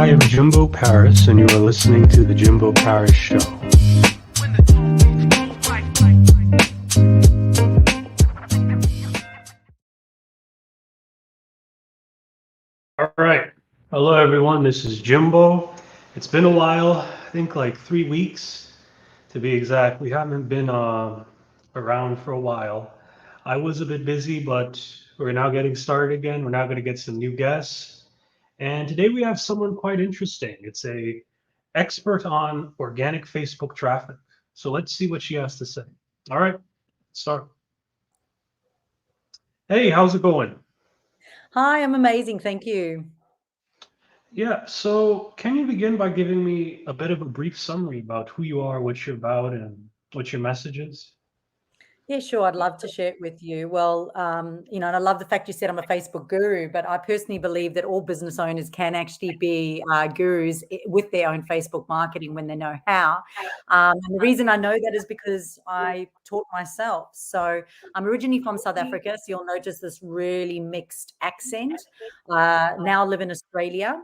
I am Jimbo Paris, and you are listening to The Jimbo Paris Show. All right. Hello, everyone. This is Jimbo. It's been a while, I think like 3 weeks to be exact. We haven't been around for a while. I was a bit busy, but we're now getting started again. We're now going to get some new guests. And today we have someone quite interesting. It's a expert on organic Facebook traffic. So let's see what she has to say. All right, start. Hey, how's it going? Hi, I'm amazing. Thank you. Yeah, so can you begin by giving me a bit of a brief summary about who you are, what you're about, and what your message is? Yeah, sure. I'd love to share it with you. Well, and I love the fact you said I'm a Facebook guru, but I personally believe that all business owners can actually be gurus with their own Facebook marketing when they know how. And the reason I know that is because I taught myself. So I'm originally from South Africa, so you'll notice this really mixed accent. Now I live in Australia.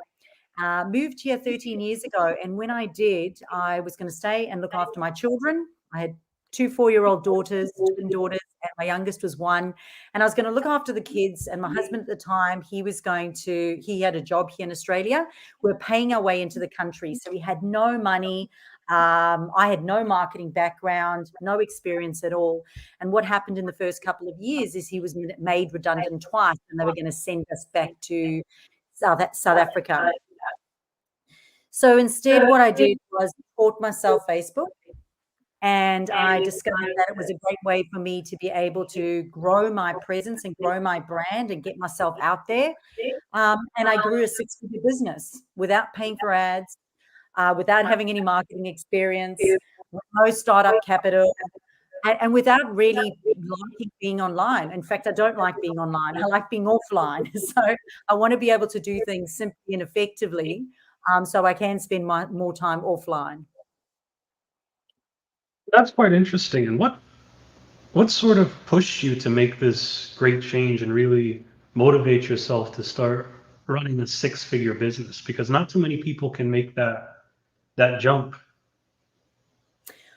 Moved here 13 years ago. And when I did, I was going to stay and look after my children. I had two 4-year-old daughters, twin daughters, and my youngest was one. And I was going to look after the kids. And my husband at the time, he had a job here in Australia. We were paying our way into the country. So we had no money. I had no marketing background, no experience at all. And what happened in the first couple of years is he was made redundant twice, and they were going to send us back to South Africa. So instead, what I did was taught myself Facebook, and I discovered that it was a great way for me to be able to grow my presence and grow my brand and get myself out there. And I grew a six-figure business without paying for ads, without having any marketing experience, with no startup capital, and without really liking being online. In fact, I don't like being online. I like being offline. So I want to be able to do things simply and effectively, so I can spend more time offline. That's quite interesting. And what sort of pushed you to make this great change and really motivate yourself to start running a six-figure business? Because not too many people can make that jump.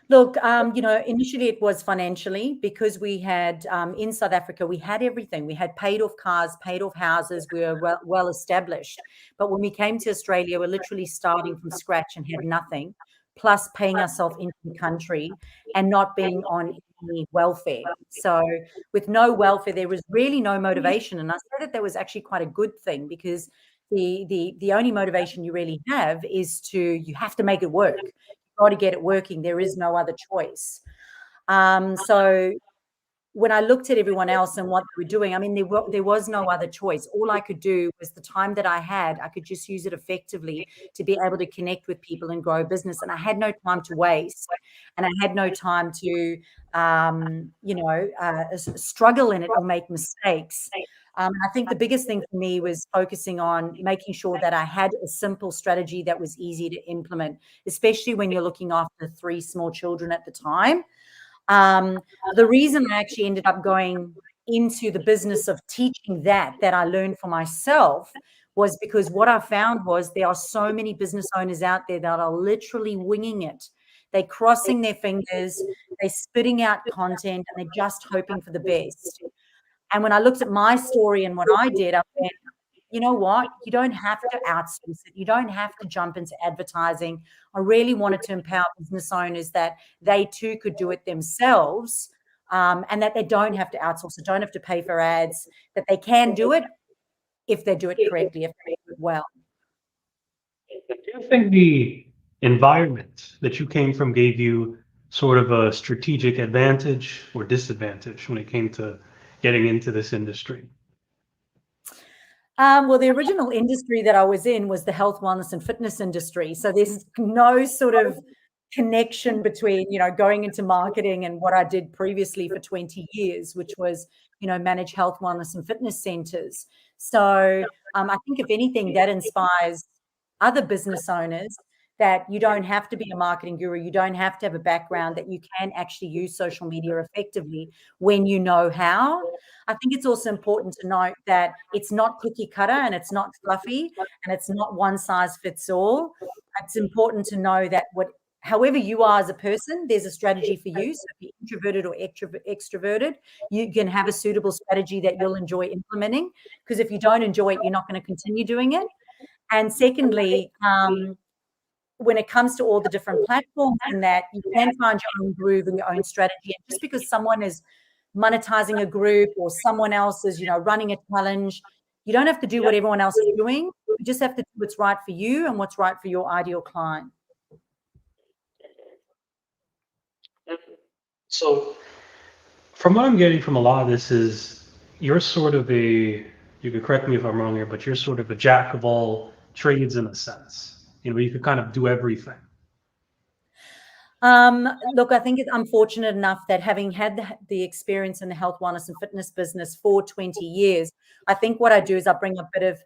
Look, initially it was financially because we had in South Africa, we had everything. We had paid off cars, paid off houses. We were well established. But when we came to Australia, we're literally starting from scratch and had nothing, plus paying ourselves into the country and not being on any welfare. So with no welfare, there was really no motivation. And I said that was actually quite a good thing because the only motivation you really have is you have to make it work. Got to get it working. There is no other choice. So when I looked at everyone else and what they were doing, I mean, there was no other choice. All I could do was the time that I had, I could just use it effectively to be able to connect with people and grow a business. And I had no time to waste, and I had no time to, struggle in it or make mistakes. I think the biggest thing for me was focusing on making sure that I had a simple strategy that was easy to implement, especially when you're looking after 3 small children at the time. The reason I actually ended up going into the business of teaching that I learned for myself was because what I found was there are so many business owners out there that are literally winging it. They're crossing their fingers, they're spitting out content, and they're just hoping for the best. And when I looked at my story and what I did, I went, you know what? You don't have to outsource it. You don't have to jump into advertising. I really wanted to empower business owners that they too could do it themselves, and that they don't have to outsource it, don't have to pay for ads, that they can do it if they do it correctly, if they do it well. Do you think the environment that you came from gave you sort of a strategic advantage or disadvantage when it came to getting into this industry? Well, the original industry that I was in was the health, wellness, and fitness industry. So there's no sort of connection between, going into marketing and what I did previously for 20 years, which was, manage health, wellness, and fitness centers. So I think if anything, that inspires other business owners that you don't have to be a marketing guru. You don't have to have a background, that you can actually use social media effectively when you know how. I think it's also important to note that it's not cookie cutter and it's not fluffy and it's not one size fits all. It's important to know that however you are as a person, there's a strategy for you. So if you're introverted or extroverted, you can have a suitable strategy that you'll enjoy implementing, because if you don't enjoy it, you're not going to continue doing it. And secondly, when it comes to all the different platforms, and that you can find your own groove and your own strategy. And just because someone is monetizing a group or someone else is, running a challenge, you don't have to do what everyone else is doing. You just have to do what's right for you and what's right for your ideal client. So from what I'm getting from a lot of this is you're sort of you could correct me if I'm wrong here, but you're sort of a jack of all trades in a sense. You could kind of do everything. Look, I think I'm fortunate enough that, having had the experience in the health, wellness, and fitness business for 20 years, I think what I do is I bring a bit of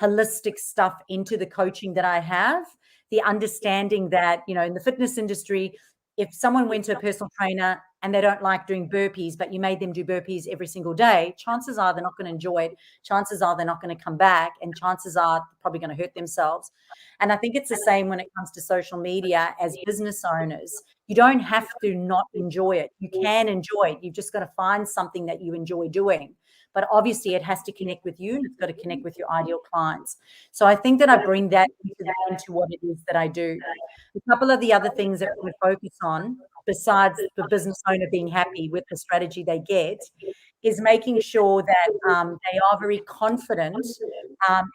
holistic stuff into the coaching that I have. The understanding that, in the fitness industry, if someone went to a personal trainer and they don't like doing burpees, but you made them do burpees every single day, chances are they're not going to enjoy it. Chances are they're not going to come back, and chances are they're probably going to hurt themselves. And I think it's the same when it comes to social media as business owners. You don't have to not enjoy it. You can enjoy it. You've just got to find something that you enjoy doing. But obviously it has to connect with you, and it's got to connect with your ideal clients. So I think that I bring that into what it is that I do. A couple of the other things that we focus on, besides the business owner being happy with the strategy they get, is making sure that they are very confident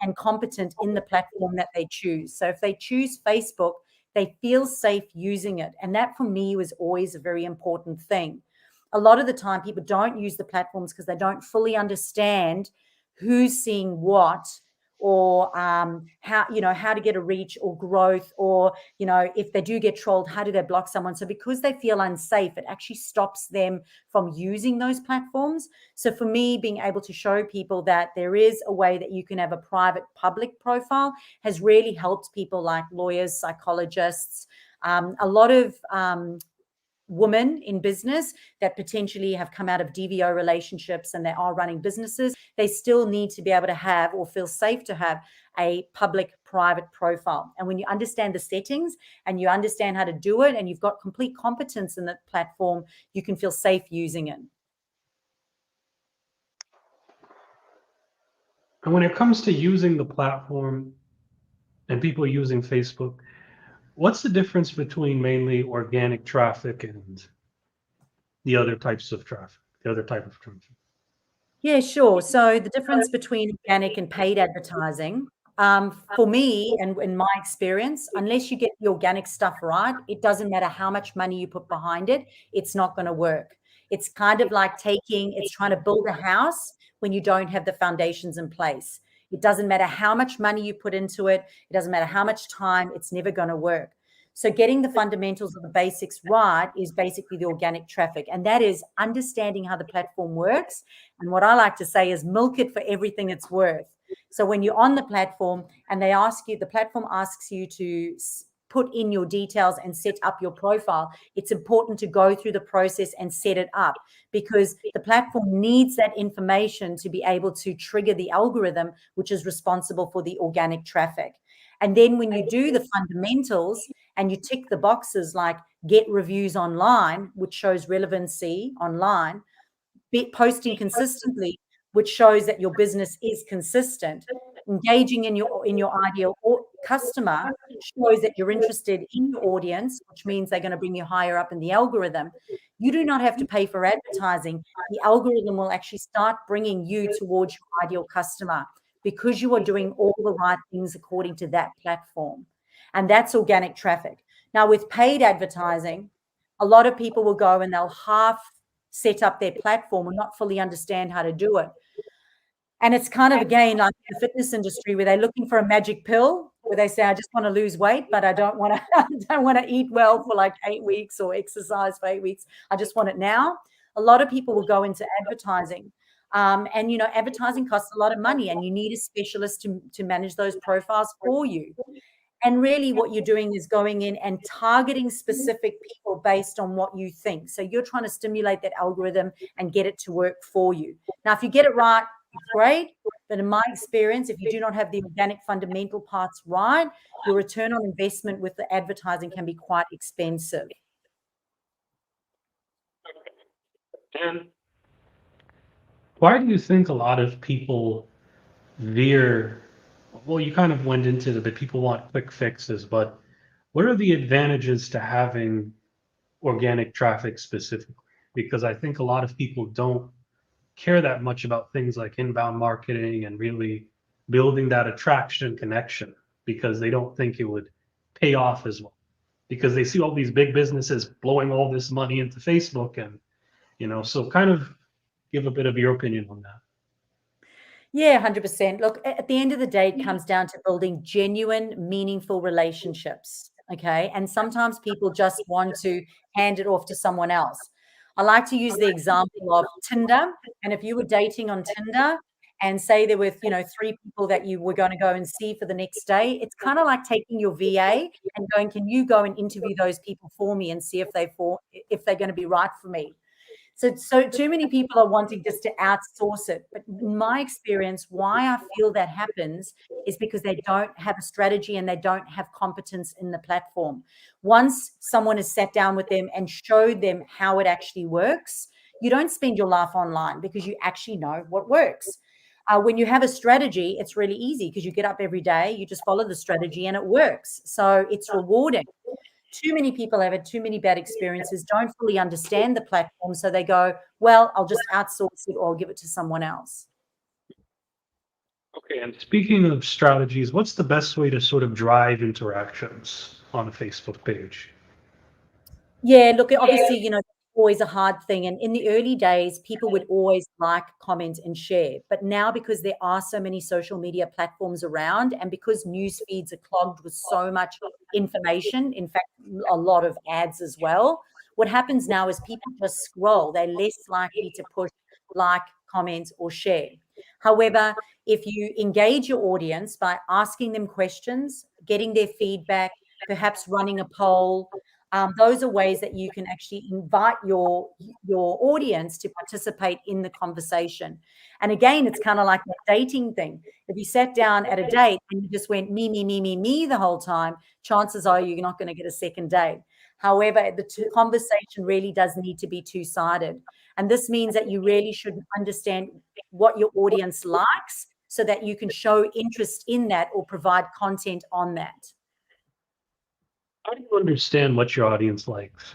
and competent in the platform that they choose. So if they choose Facebook, they feel safe using it. And that for me was always a very important thing. A lot of the time people don't use the platforms because they don't fully understand who's seeing what, or how to get a reach or growth, or if they do get trolled, how do they block someone? So because they feel unsafe, it actually stops them from using those platforms. So for me, being able to show people that there is a way that you can have a private public profile has really helped people like lawyers, psychologists, a lot of women in business that potentially have come out of DVO relationships and they are running businesses. They still need to be able to have, or feel safe to have, a public private profile. And when you understand the settings and you understand how to do it, and you've got complete competence in that platform, you can feel safe using it. And when it comes to using the platform and people using Facebook, what's the difference between mainly organic traffic and the other types of traffic, the other type of traffic? Yeah, sure. So the difference between organic and paid advertising, for me and in my experience, unless you get the organic stuff right, it doesn't matter how much money you put behind it, it's not going to work. It's kind of like it's trying to build a house when you don't have the foundations in place. It doesn't matter how much money you put into it. It doesn't matter how much time, it's never going to work. So getting the fundamentals of the basics right is basically the organic traffic. And that is understanding how the platform works. And what I like to say is milk it for everything it's worth. So when you're on the platform and the platform asks you to put in your details and set up your profile, it's important to go through the process and set it up, because the platform needs that information to be able to trigger the algorithm, which is responsible for the organic traffic. And then when you do the fundamentals and you tick the boxes like get reviews online, which shows relevancy online, posting consistently, which shows that your business is consistent, engaging in your ideal customer shows that you're interested in your audience, which means they're going to bring you higher up in the algorithm. You do not have to pay for advertising. The algorithm will actually start bringing you towards your ideal customer, because you are doing all the right things according to that platform. And that's organic traffic. Now, with paid advertising, a lot of people will go and they'll half set up their platform and not fully understand how to do it. And it's kind of, again, like the fitness industry, where they're looking for a magic pill, where they say, I just want to lose weight, but I don't want to eat well for like 8 weeks or exercise for 8 weeks. I just want it now. A lot of people will go into advertising. And, advertising costs a lot of money, and you need a specialist to manage those profiles for you. And really what you're doing is going in and targeting specific people based on what you think. So you're trying to stimulate that algorithm and get it to work for you. Now, if you get it right, it's great. But in my experience, if you do not have the organic fundamental parts right, your return on investment with the advertising can be quite expensive. And why do you think a lot of people veer? Well, you kind of went into it, but people want quick fixes. But what are the advantages to having organic traffic specifically? Because I think a lot of people don't care that much about things like inbound marketing and really building that attraction connection because they don't think it would pay off as well. Because they see all these big businesses blowing all this money into Facebook and, so kind of give a bit of your opinion on that. Yeah, 100%. Look, at the end of the day, it comes down to building genuine, meaningful relationships. Okay. And sometimes people just want to hand it off to someone else. I like to use the example of Tinder. And if you were dating on Tinder and say there were, three people that you were going to go and see for the next day, it's kind of like taking your VA and going, can you go and interview those people for me and see if they're going to be right for me? So too many people are wanting just to outsource it. But in my experience, why I feel that happens is because they don't have a strategy and they don't have competence in the platform. Once someone has sat down with them and showed them how it actually works, you don't spend your life online because you actually know what works. When you have a strategy, it's really easy because you get up every day, you just follow the strategy and it works. So it's rewarding. Too many people have had too many bad experiences, don't fully understand the platform. So they go, well, I'll just outsource it or I'll give it to someone else. Okay, and speaking of strategies, what's the best way to sort of drive interactions on a Facebook page? Yeah, look, obviously, always a hard thing. And in the early days, people would always like, comment, and share. But now, because there are so many social media platforms around, and because news feeds are clogged with so much information, in fact, a lot of ads as well, what happens now is people just scroll. They're less likely to push like, comment, or share. However, if you engage your audience by asking them questions, getting their feedback, perhaps running a poll, those are ways that you can actually invite your audience to participate in the conversation. And again, it's kind of like that dating thing. If you sat down at a date and you just went me, me, me, me, me the whole time, chances are you're not going to get a second date. However, the conversation really does need to be two-sided. And this means that you really should understand what your audience likes so that you can show interest in that or provide content on that. How do you understand what your audience likes?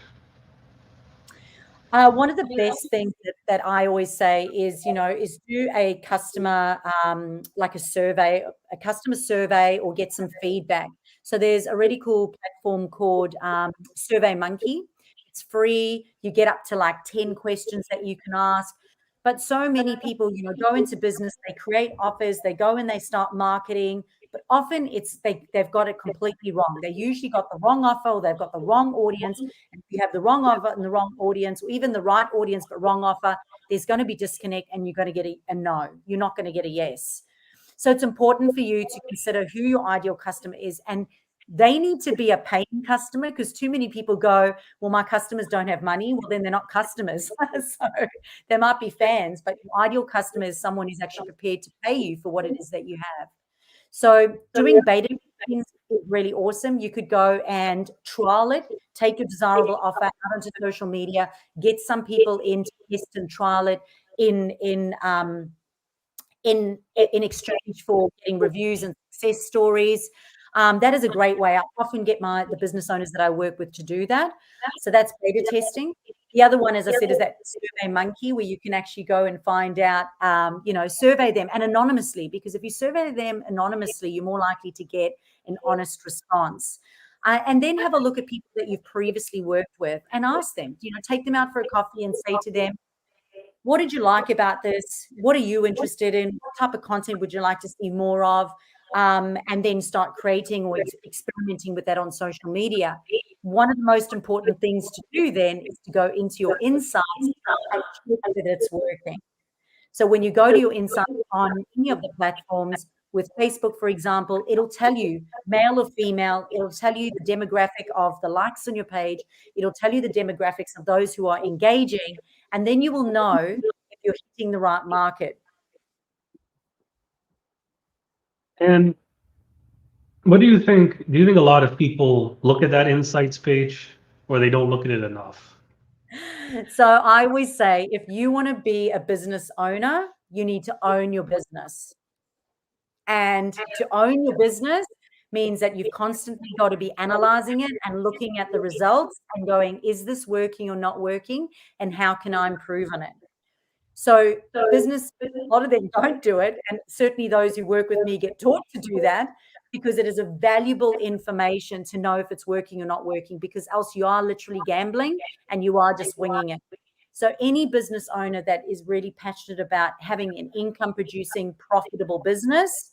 One of the best things that I always say is, is do a customer, like a customer survey or get some feedback. So there's a really cool platform called Survey Monkey. It's free. You get up to like 10 questions that you can ask. But so many people, go into business, they create offers, they go and they start marketing, but often they've got it completely wrong. They usually got the wrong offer or they've got the wrong audience. And if you have the wrong offer and the wrong audience, or even the right audience but wrong offer, there's going to be disconnect and you're going to get a no. You're not going to get a yes. So it's important for you to consider who your ideal customer is, and they need to be a paying customer, because too many people go, well, my customers don't have money. Well, then they're not customers. So they might be fans, but your ideal customer is someone who's actually prepared to pay you for what it is that you have. So doing beta things is really awesome. You could go and trial it, take a desirable offer out onto social media, get some people in to test and trial it in exchange for getting reviews and success stories. That is a great way. I often get the business owners that I work with to do that. So that's beta testing. The other one, as I said, is that Survey Monkey, where you can actually go and find out, survey them and anonymously, because if you survey them anonymously, you're more likely to get an honest response. And then have a look at people that you've previously worked with and ask them, take them out for a coffee and say to them, what did you like about this? What are you interested in? What type of content would you like to see more of? And then start creating or experimenting with that on social media. One of the most important things to do then is to go into your insights and check that it's working. So when you go to your insights on any of the platforms, With Facebook, for example, it'll tell you male or female. It'll tell you the demographic of the likes on your page. It'll tell you the demographics of those who are engaging. And then you will know if you're hitting the right market. And what do you think? Do you think a lot of people look at that insights page or they don't look at it enough? So I always say, if you want to be a business owner, you need to own your business. And to own your business means that you've constantly got to be analyzing it and looking at the results and going, is this working or not working? And how can I improve on it? So business, a lot of them don't do it. And certainly those who work with me get taught to do that because it is a valuable information to know if it's working or not working, because else you are literally gambling and you are just winging it. So any business owner that is really passionate about having an income producing, profitable business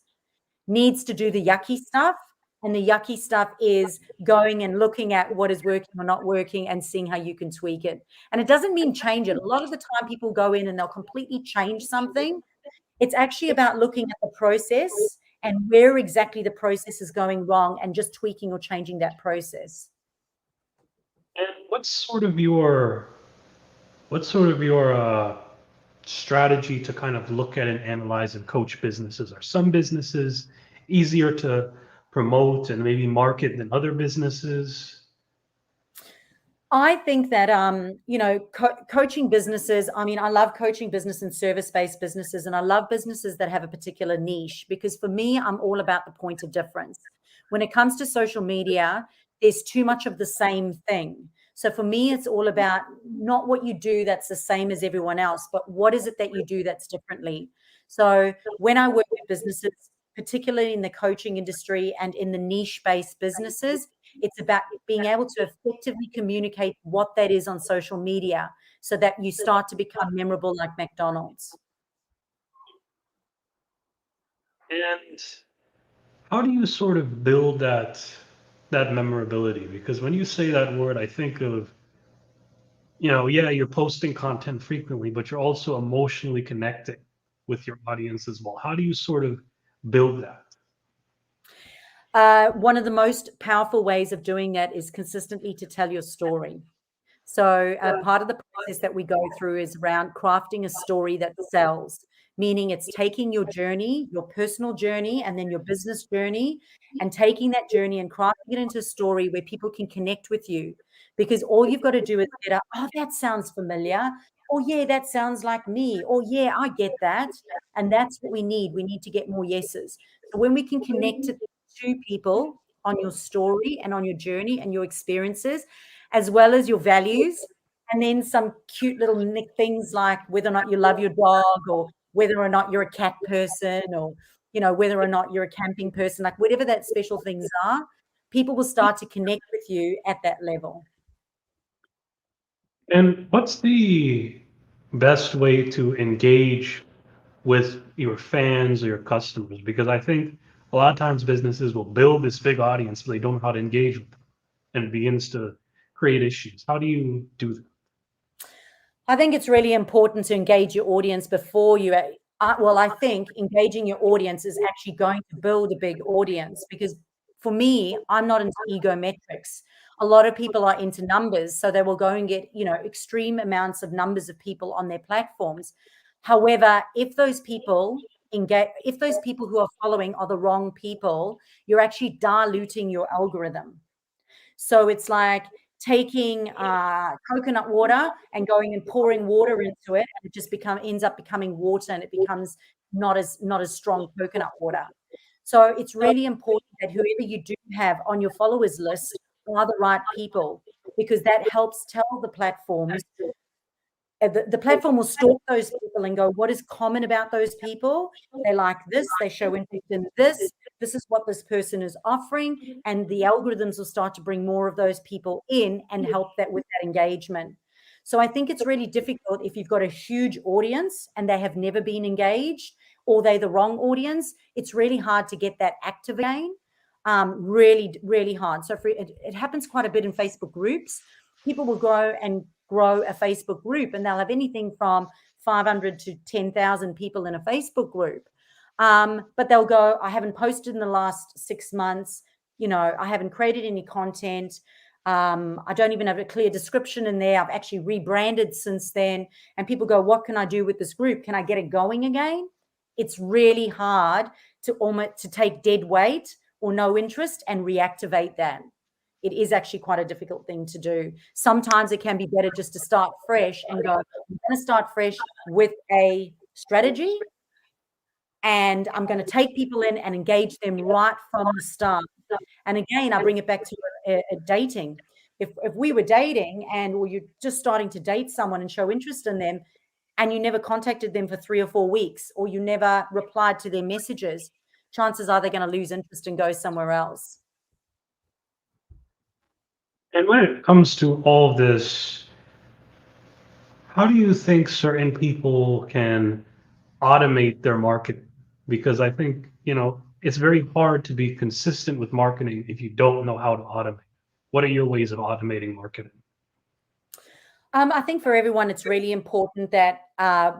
needs to do the yucky stuff. And the yucky stuff is going and looking at what is working or not working and seeing how you can tweak it. And it doesn't mean change it. A lot of the time people go in and they'll completely change something. It's actually about looking at the process and where exactly the process is going wrong and just tweaking or changing that process. And what's sort of your strategy to kind of look at and analyze and coach businesses? Are some businesses easier to promote and maybe market than other businesses? I think that, coaching businesses, I mean, I love coaching business and service-based businesses, and I love businesses that have a particular niche, because for me, I'm all about the point of difference. When it comes to social media, there's too much of the same thing. So for me, it's all about not what you do that's the same as everyone else, but what is it that you do that's differently. So when I work with businesses, particularly in the coaching industry and in the niche-based businesses, it's about being able to effectively communicate what that is on social media so that you start to become memorable like McDonald's. And how do you sort of build that memorability? Because when you say that word, I think of, yeah, you're posting content frequently, but you're also emotionally connecting with your audience as well. How do you sort of build that? One of the most powerful ways of doing that is consistently to tell your story. So part of the process that we go through is around crafting a story that sells, meaning it's taking your journey, your personal journey, and then your business journey, and taking that journey and crafting it into a story where people can connect with you. Because all you've got to do is get, oh, that sounds familiar. Oh, yeah, that sounds like me. Oh, yeah, I get that. And that's what we need. We need to get more yeses. So when we can connect it to people on your story and on your journey and your experiences, as well as your values, and then some cute little things like whether or not you love your dog, or whether or not you're a cat person, or whether or not you're a camping person, like whatever that special things are, people will start to connect with you at that level. And what's the best way to engage with your fans or your customers? Because I think a lot of times businesses will build this big audience, but they don't know how to engage with them, and it begins to create issues. How do you do that? I think it's really important to engage your audience before you. I think engaging your audience is actually going to build a big audience, because for me, I'm not into ego metrics. A lot of people are into numbers, so they will go and get extreme amounts of numbers of people on their platforms. However, if those people who are following are the wrong people, you're actually diluting your algorithm. So it's like taking coconut water and going and pouring water into it, and it just ends up becoming water, and it becomes not as strong coconut water. So it's really important that whoever you do have on your followers list are the right people, because that helps tell the platforms. The platform will stalk those people and go, what is common about those people? They like this, they show interest in this. This is what this person is offering. And the algorithms will start to bring more of those people in and help that with that engagement. So I think it's really difficult if you've got a huge audience and they have never been engaged, or they're the wrong audience. It's really hard to get that active again. Really, really hard. So it happens quite a bit in Facebook groups. People will grow a Facebook group, and they'll have anything from 500 to 10,000 people in a Facebook group. But they'll go, I haven't posted in the last 6 months. I haven't created any content. I don't even have a clear description in there. I've actually rebranded since then. And people go, what can I do with this group? Can I get it going again? It's really hard to take dead weight or no interest and reactivate that. It is actually quite a difficult thing to do. Sometimes it can be better just to start fresh and go, I'm going to start fresh with a strategy, and I'm going to take people in and engage them right from the start. And again, I bring it back to dating. If we were dating or you're just starting to date someone and show interest in them, and you never contacted them for 3 or 4 weeks, or you never replied to their messages, chances are they're going to lose interest and go somewhere else. And when it comes to all of this, how do you think certain people can automate their marketing? Because I think, it's very hard to be consistent with marketing if you don't know how to automate. What are your ways of automating marketing? I think for everyone, it's really important that,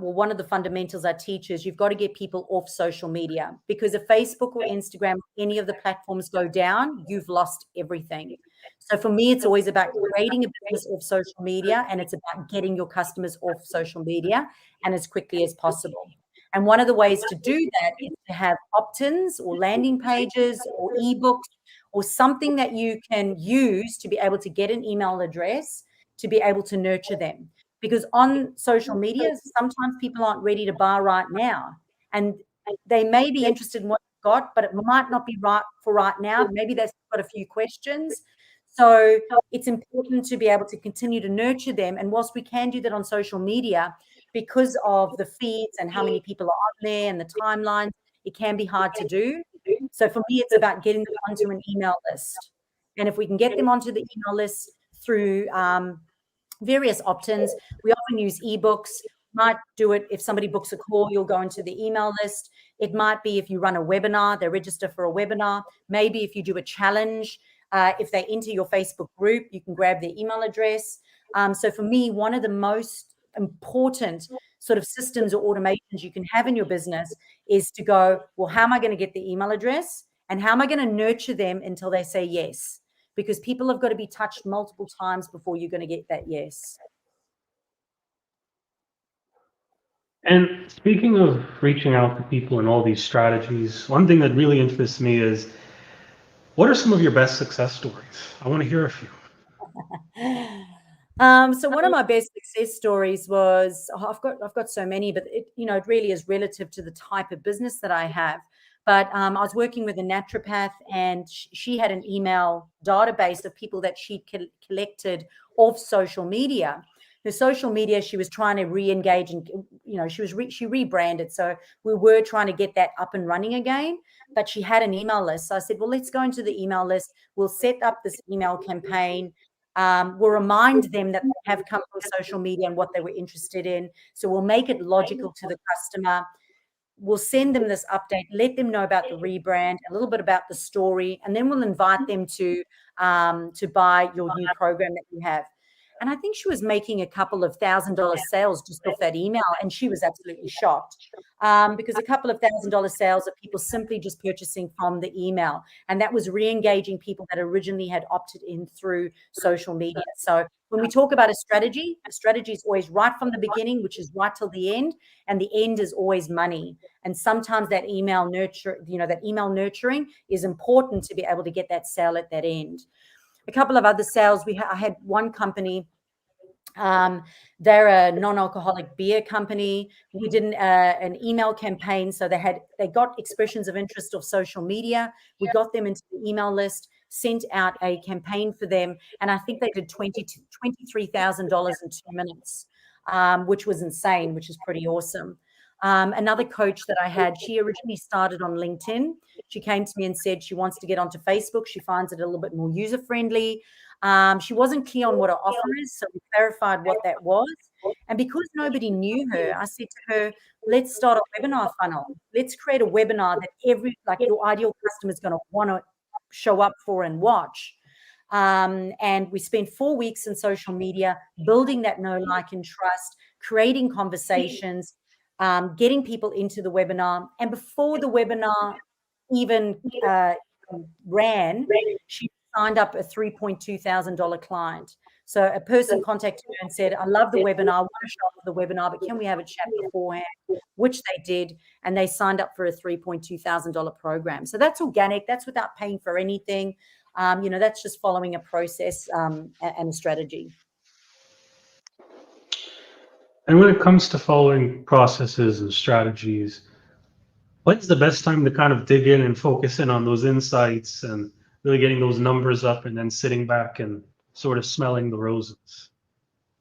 one of the fundamentals I teach is you've got to get people off social media, because if Facebook or Instagram, any of the platforms go down, you've lost everything. So for me, it's always about creating a business off social media, and it's about getting your customers off social media and as quickly as possible. And one of the ways to do that is to have opt-ins or landing pages or ebooks or something that you can use to be able to get an email address, to be able to nurture them. Because on social media, sometimes people aren't ready to buy right now. And they may be interested in what you've got, but it might not be right for right now. Maybe they've got a few questions. So it's important to be able to continue to nurture them. And whilst we can do that on social media, because of the feeds and how many people are on there and the timelines, it can be hard to do. So for me, it's about getting them onto an email list. And if we can get them onto the email list through various opt-ins, we often use ebooks. Might do it if somebody books a call, you'll go into the email list. It might be if you run a webinar, they register for a webinar. Maybe if you do a challenge, if they enter your Facebook group, you can grab their email address. So for me, one of the most important sort of systems or automations you can have in your business is to go, well, how am I going to get the email address, and how am I going to nurture them until they say yes? Because people have got to be touched multiple times before you're going to get that yes. And speaking of reaching out to people and all these strategies, one thing that really interests me is, what are some of your best success stories? I want to hear a few. So one of my best success stories was, I've got so many, but it really is relative to the type of business that I have. But I was working with a naturopath, and she had an email database of people that she'd collected off social media. Her social media, she was trying to re-engage, and she rebranded. So we were trying to get that up and running again. But she had an email list. So I said, well, let's go into the email list. We'll set up this email campaign. We'll remind them that they have come from social media and what they were interested in. So we'll make it logical to the customer. We'll send them this update, let them know about the rebrand, a little bit about the story, and then we'll invite them to buy your new program that you have. And I think she was making a couple of $1,000 sales just off that email, and she was absolutely shocked, because a couple of $1,000 sales are people simply just purchasing from the email, and that was re-engaging people that originally had opted in through social media. So when we talk about a strategy is always right from the beginning, which is right till the end, and the end is always money. And sometimes that email nurturing is important to be able to get that sale at that end. A couple of other sales, I had one company, they're a non-alcoholic beer company. We did an email campaign. So they got expressions of interest of social media. We got them into the email list, sent out a campaign for them, and I think they did $23,000 in 2 minutes, which was insane, which is pretty awesome. Another coach that I had, she originally started on LinkedIn. She came to me and said she wants to get onto Facebook. She finds it a little bit more user-friendly. She wasn't clear on what her offer is, so we clarified what that was. And because nobody knew her, I said to her, let's start a webinar funnel. Let's create a webinar that your ideal customer is going to want to show up for and watch. And we spent 4 weeks in social media, building that know, like, and trust, creating conversations, getting people into the webinar. And before the webinar even ran, she signed up a $3,200 client. So a person contacted her and said, I love the webinar, I want to show up for the webinar, but can we have a chat beforehand? Which they did, and they signed up for a $3,200 program. So that's organic, that's without paying for anything. That's just following a process and a strategy. And when it comes to following processes and strategies, when's the best time to kind of dig in and focus in on those insights and really getting those numbers up and then sitting back and sort of smelling the roses?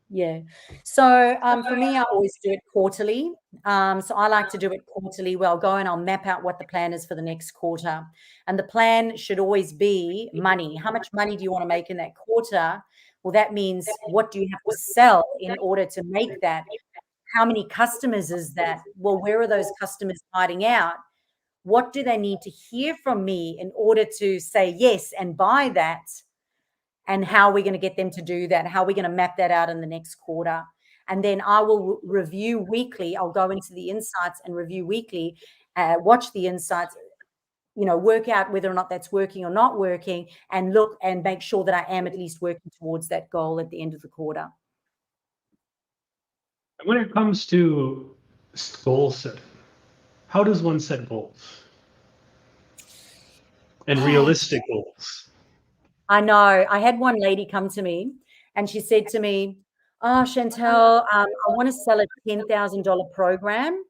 Yeah. So for me, I always do it quarterly. So I like to do it quarterly where I'll go and I'll map out what the plan is for the next quarter. And the plan should always be money. How much money do you want to make in that quarter? Well, that means what do you have to sell in order to make that? How many customers is that? Well, where are those customers hiding out? What do they need to hear from me in order to say yes and buy that? And how are we going to get them to do that? How are we going to map that out in the next quarter? And then I will review weekly. I'll go into the insights and review weekly, watch the insights, work out whether or not that's working or not working, and look and make sure that I am at least working towards that goal at the end of the quarter. When it comes to goal setting, how does one set goals? And realistic goals? I know. I had one lady come to me and she said to me, oh, Chantal, I want to sell a $10,000 program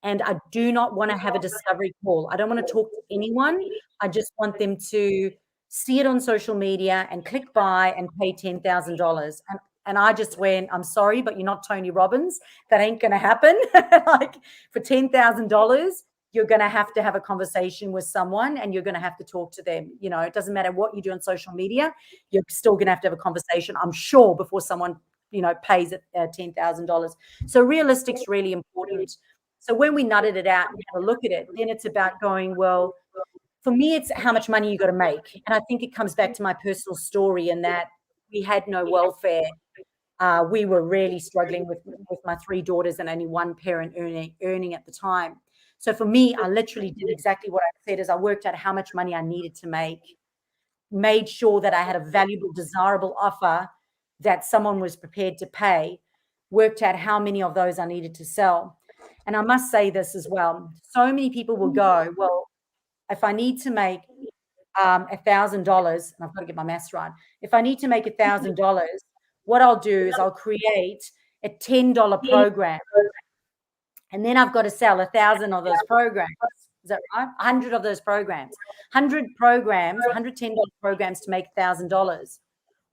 and I do not want to have a discovery call. I don't want to talk to anyone. I just want them to see it on social media and click buy and pay $10,000. And I just went, I'm sorry, but you're not Tony Robbins. That ain't going to happen. Like for $10,000, you're going to have a conversation with someone and you're going to have to talk to them. It doesn't matter what you do on social media. You're still going to have a conversation, I'm sure, before someone, pays at $10,000. So realistic's really important. So when we nutted it out and had a look at it, then it's about going, well, for me, it's how much money you got to make. And I think it comes back to my personal story in that we had no welfare. We were really struggling with my 3 daughters and only one parent earning at the time. So for me, I literally did exactly what I said is I worked out how much money I needed to make, made sure that I had a valuable, desirable offer that someone was prepared to pay, worked out how many of those I needed to sell. And I must say this as well. So many people will go, well, if I need to make $1,000, and I've got to get my maths right. If I need to make $1,000, what I'll do is I'll create a $10 program. And then I've got to sell 1,000 of those programs. Is that right? 100 of those programs. 100 programs, $110 programs to make $1,000.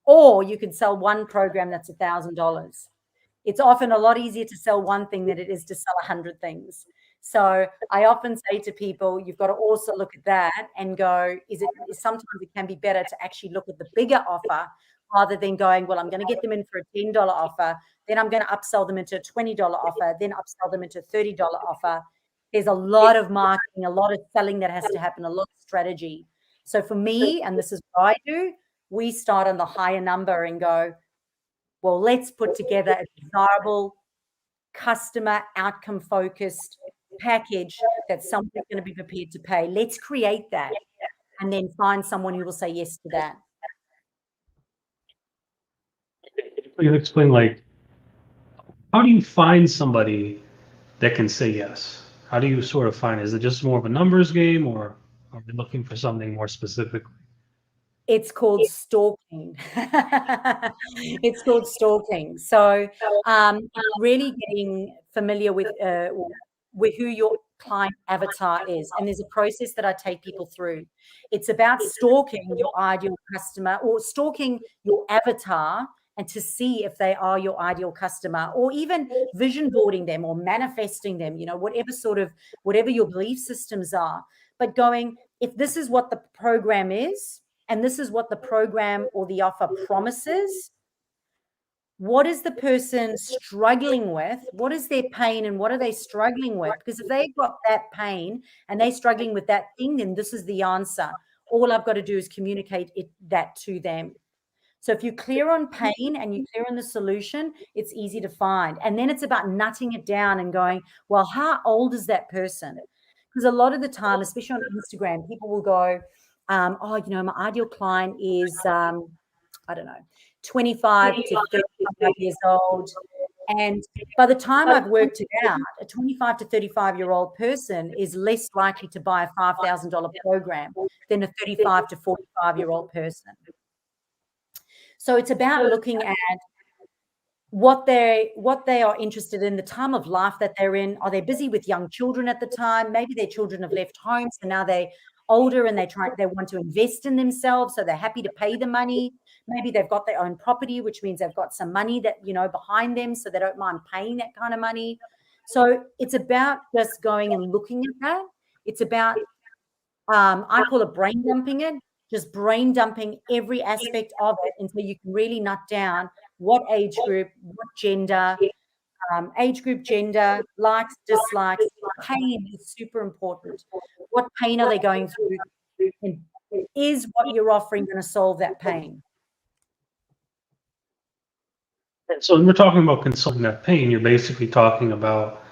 Or you could sell one program that's $1,000. It's often a lot easier to sell one thing than it is to sell 100 things. So I often say to people, you've got to also look at that and go, sometimes it can be better to actually look at the bigger offer rather than going, well, I'm going to get them in for a $10 offer, then I'm going to upsell them into a $20 offer, then upsell them into a $30 offer. There's a lot of marketing, a lot of selling that has to happen, a lot of strategy. So for me, and this is what I do, we start on the higher number and go, well, let's put together a desirable, customer outcome focused package that someone's going to be prepared to pay. Let's create that and then find someone who will say yes to that. You explain, like, how do you find somebody that can say yes? How do you sort of find, is it just more of a numbers game or are you looking for something more specific? It's called stalking. It's called stalking. So really getting familiar with who your client avatar is. And there's a process that I take people through. It's about stalking your ideal customer or stalking your avatar and to see if they are your ideal customer, or even vision boarding them or manifesting them, whatever your belief systems are. But going, if this is what the program is, and this is what the program or the offer promises, what is the person struggling with? What is their pain and what are they struggling with? Because if they've got that pain and they're struggling with that thing, then this is the answer. All I've got to do is communicate that to them. So if you're clear on pain and you're clear on the solution, it's easy to find. And then it's about nutting it down and going, well, how old is that person? Because a lot of the time, especially on Instagram, people will go, oh, you know, my ideal client is, I don't know, 25 to 35 years old. And by the time I've worked it out, a 25 to 35-year-old person is less likely to buy a $5,000 program than a 35 to 45-year-old person. So it's about looking at what they are interested in, the time of life that they're in. Are they busy with young children at the time? Maybe their children have left home, so now they're older and they want to invest in themselves, so they're happy to pay the money. Maybe they've got their own property, which means they've got some money that, you know, behind them, so they don't mind paying that kind of money. So it's about just going and looking at that. It's about, I call it brain dumping it, just brain dumping every aspect of it until you can really nut down what age group, what gender, age group, gender, likes, dislikes. Pain is super important. What pain are they going through? And is what you're offering going to solve that pain? And so when we're talking about consulting that pain, you're basically talking about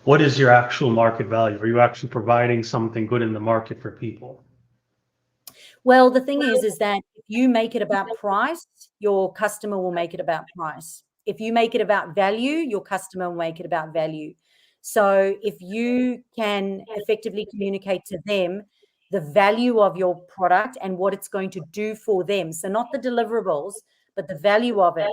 what is your actual market value? Are you actually providing something good in the market for people? Well, the thing is that if you make it about price, your customer will make it about price. If you make it about value, your customer will make it about value. So if you can effectively communicate to them the value of your product and what it's going to do for them, so not the deliverables, but the value of it,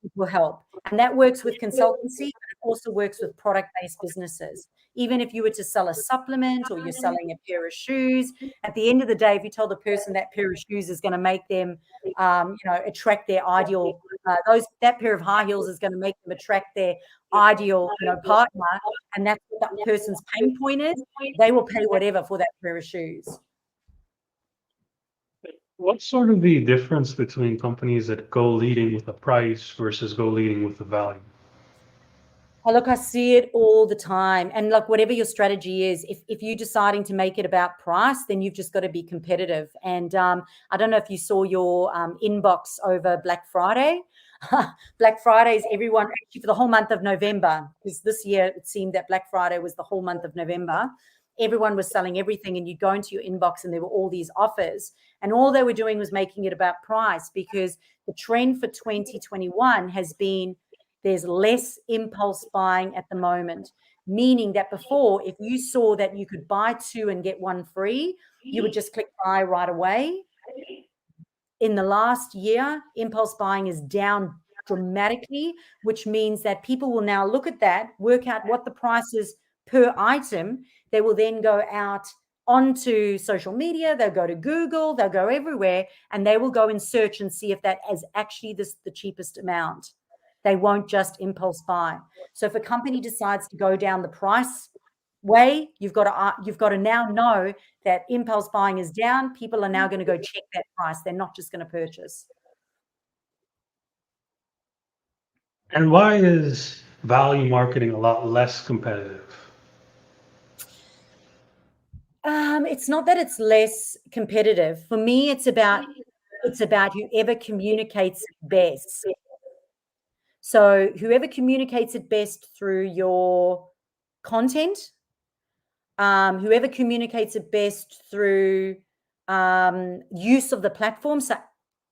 it will help. And that works with consultancy, but it also works with product-based businesses. Even if you were to sell a supplement or you're selling a pair of shoes, at the end of the day, if you tell the person that pair of shoes is going to make them, you know, attract their ideal, that pair of high heels is going to make them attract their ideal, you know, partner, and that's what that person's pain point is, they will pay whatever for that pair of shoes. What's sort of the difference between companies that go leading with the price versus go leading with the value? Oh, look, I see it all the time. And look, whatever your strategy is, if you're deciding to make it about price, then you've just got to be competitive. And I don't know if you saw your inbox over Black Friday. Black Friday is everyone, actually for the whole month of November, because this year it seemed that Black Friday was the whole month of November. Everyone was selling everything, and you'd go into your inbox and there were all these offers. And all they were doing was making it about price, because the trend for 2021 has been there's less impulse buying at the moment, meaning that before, if you saw that you could buy two and get one free, you would just click buy right away. In the last year, impulse buying is down dramatically, which means that people will now look at that, work out what the price is per item. They will then go out onto social media, they'll go to Google, they'll go everywhere, and they will go and search and see if that is actually the cheapest amount. They won't just impulse buy. So if a company decides to go down the price way, you've got to now know that impulse buying is down. People are now going to go check that price. They're not just going to purchase. And why is value marketing a lot less competitive? It's not that it's less competitive. For me, it's about whoever communicates best. So whoever communicates it best through your content, whoever communicates it best through use of the platform. So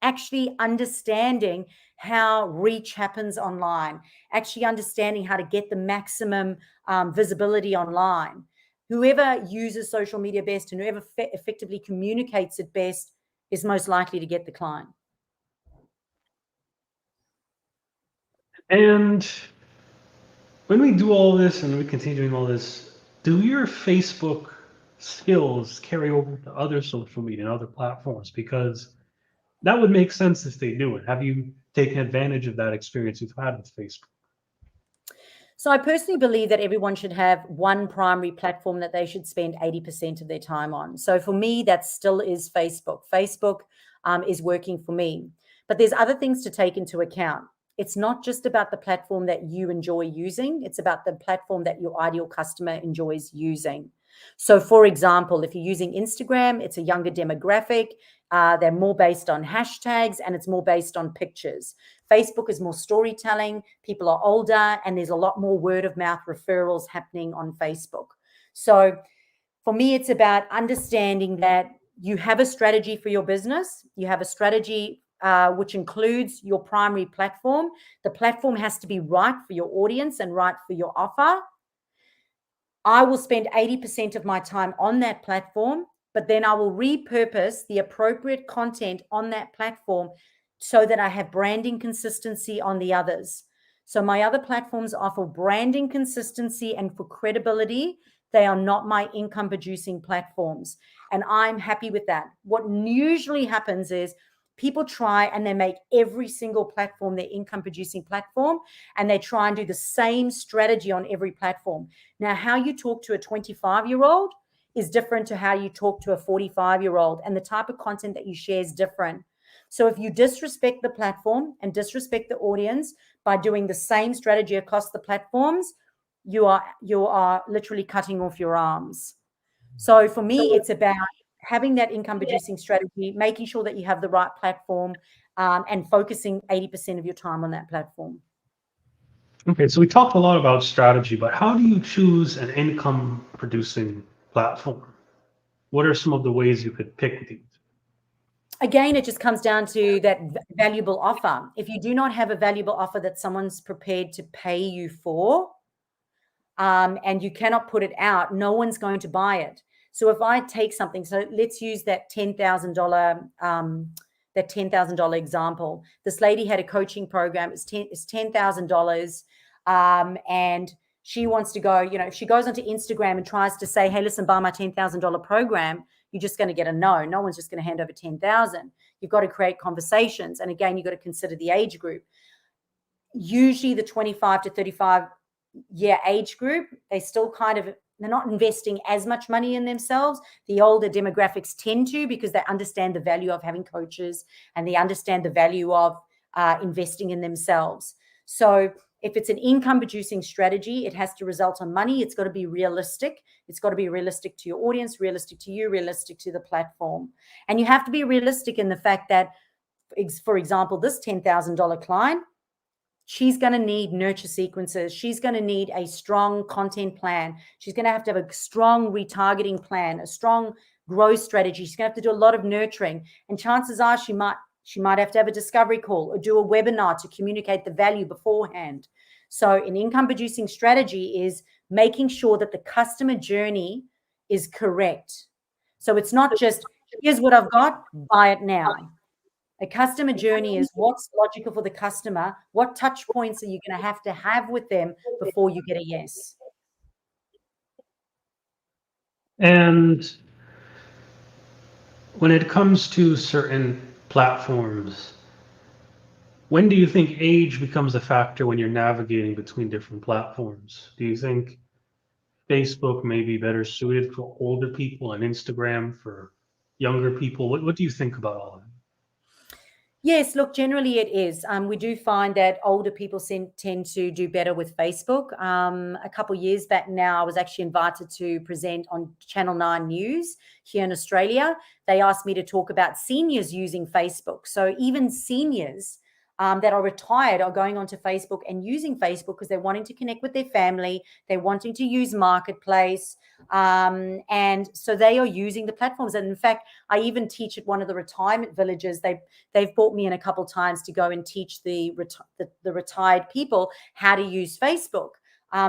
actually understanding how reach happens online, actually understanding how to get the maximum visibility online. Whoever uses social media best and whoever effectively communicates it best is most likely to get the client. And when we do all this and we continue doing all this, do your Facebook skills carry over to other social media and other platforms? Because that would make sense if they do it. Have you taken advantage of that experience you've had with Facebook? So I personally believe that everyone should have one primary platform that they should spend 80% of their time on. So for me, that still is Facebook. Facebook is working for me. But there's other things to take into account. It's not just about the platform that you enjoy using. It's about the platform that your ideal customer enjoys using. So for example, if you're using Instagram, it's a younger demographic. They're more based on hashtags and it's more based on pictures. Facebook is more storytelling. People are older and there's a lot more word of mouth referrals happening on Facebook. So for me, it's about understanding that you have a strategy for your business. You have a strategy which includes your primary platform. The platform has to be right for your audience and right for your offer. I will spend 80% of my time on that platform, but then I will repurpose the appropriate content on that platform so that I have branding consistency on the others. So my other platforms offer branding consistency and for credibility. They are not my income producing platforms. And I'm happy with that. What usually happens is people try and they make every single platform their income producing platform, and they try and do the same strategy on every platform. Now, how you talk to a 25-year-old is different to how you talk to a 45-year-old, and the type of content that you share is different. So if you disrespect the platform and disrespect the audience by doing the same strategy across the platforms, you are literally cutting off your arms. So for me, it's about having that income producing strategy, making sure that you have the right platform, and focusing 80% of your time on that platform. Okay, so we talked a lot about strategy, but how do you choose an income producing platform? What are some of the ways you could pick these? Again, it just comes down to that valuable offer. If you do not have a valuable offer that someone's prepared to pay you for, and you cannot put it out, no one's going to buy it. So if I take something, so let's use that $10,000 example. This lady had a coaching program. It's $10,000, and she wants to go. If she goes onto Instagram and tries to say, "Hey, listen, buy my $10,000 program," you're just going to get a no. No one's just going to hand over 10,000. You've got to create conversations, and again, you've got to consider the age group. Usually, the 25 to 35 year age group, they're not investing as much money in themselves. The older demographics tend to, because they understand the value of having coaches and they understand the value of investing in themselves. So if it's an income producing strategy, it has to result on money. It's got to be realistic. It's got to be realistic to your audience, realistic to you, realistic to the platform. And you have to be realistic in the fact that, for example, this $10,000 client, she's going to need nurture sequences. She's going to need a strong content plan. She's going to have a strong retargeting plan, a strong growth strategy. She's going to have to do a lot of nurturing. And chances are she might have to have a discovery call or do a webinar to communicate the value beforehand. So an income producing strategy is making sure that the customer journey is correct. So it's not just, here's what I've got, buy it now. A customer journey is what's logical for the customer. What touch points are you going to have with them before you get a yes? And when it comes to certain platforms, when do you think age becomes a factor when you're navigating between different platforms? Do you think Facebook may be better suited for older people and Instagram for younger people? What do you think about all that? Yes, look, generally it is. We do find that older people tend to do better with Facebook. A couple of years back now, I was actually invited to present on Channel 9 News here in Australia. They asked me to talk about seniors using Facebook. So even seniors that are retired are going onto Facebook and using Facebook because they're wanting to connect with their family. They're wanting to use Marketplace. And so they are using the platforms. And in fact, I even teach at one of the retirement villages. They've brought me in a couple of times to go and teach the retired people how to use Facebook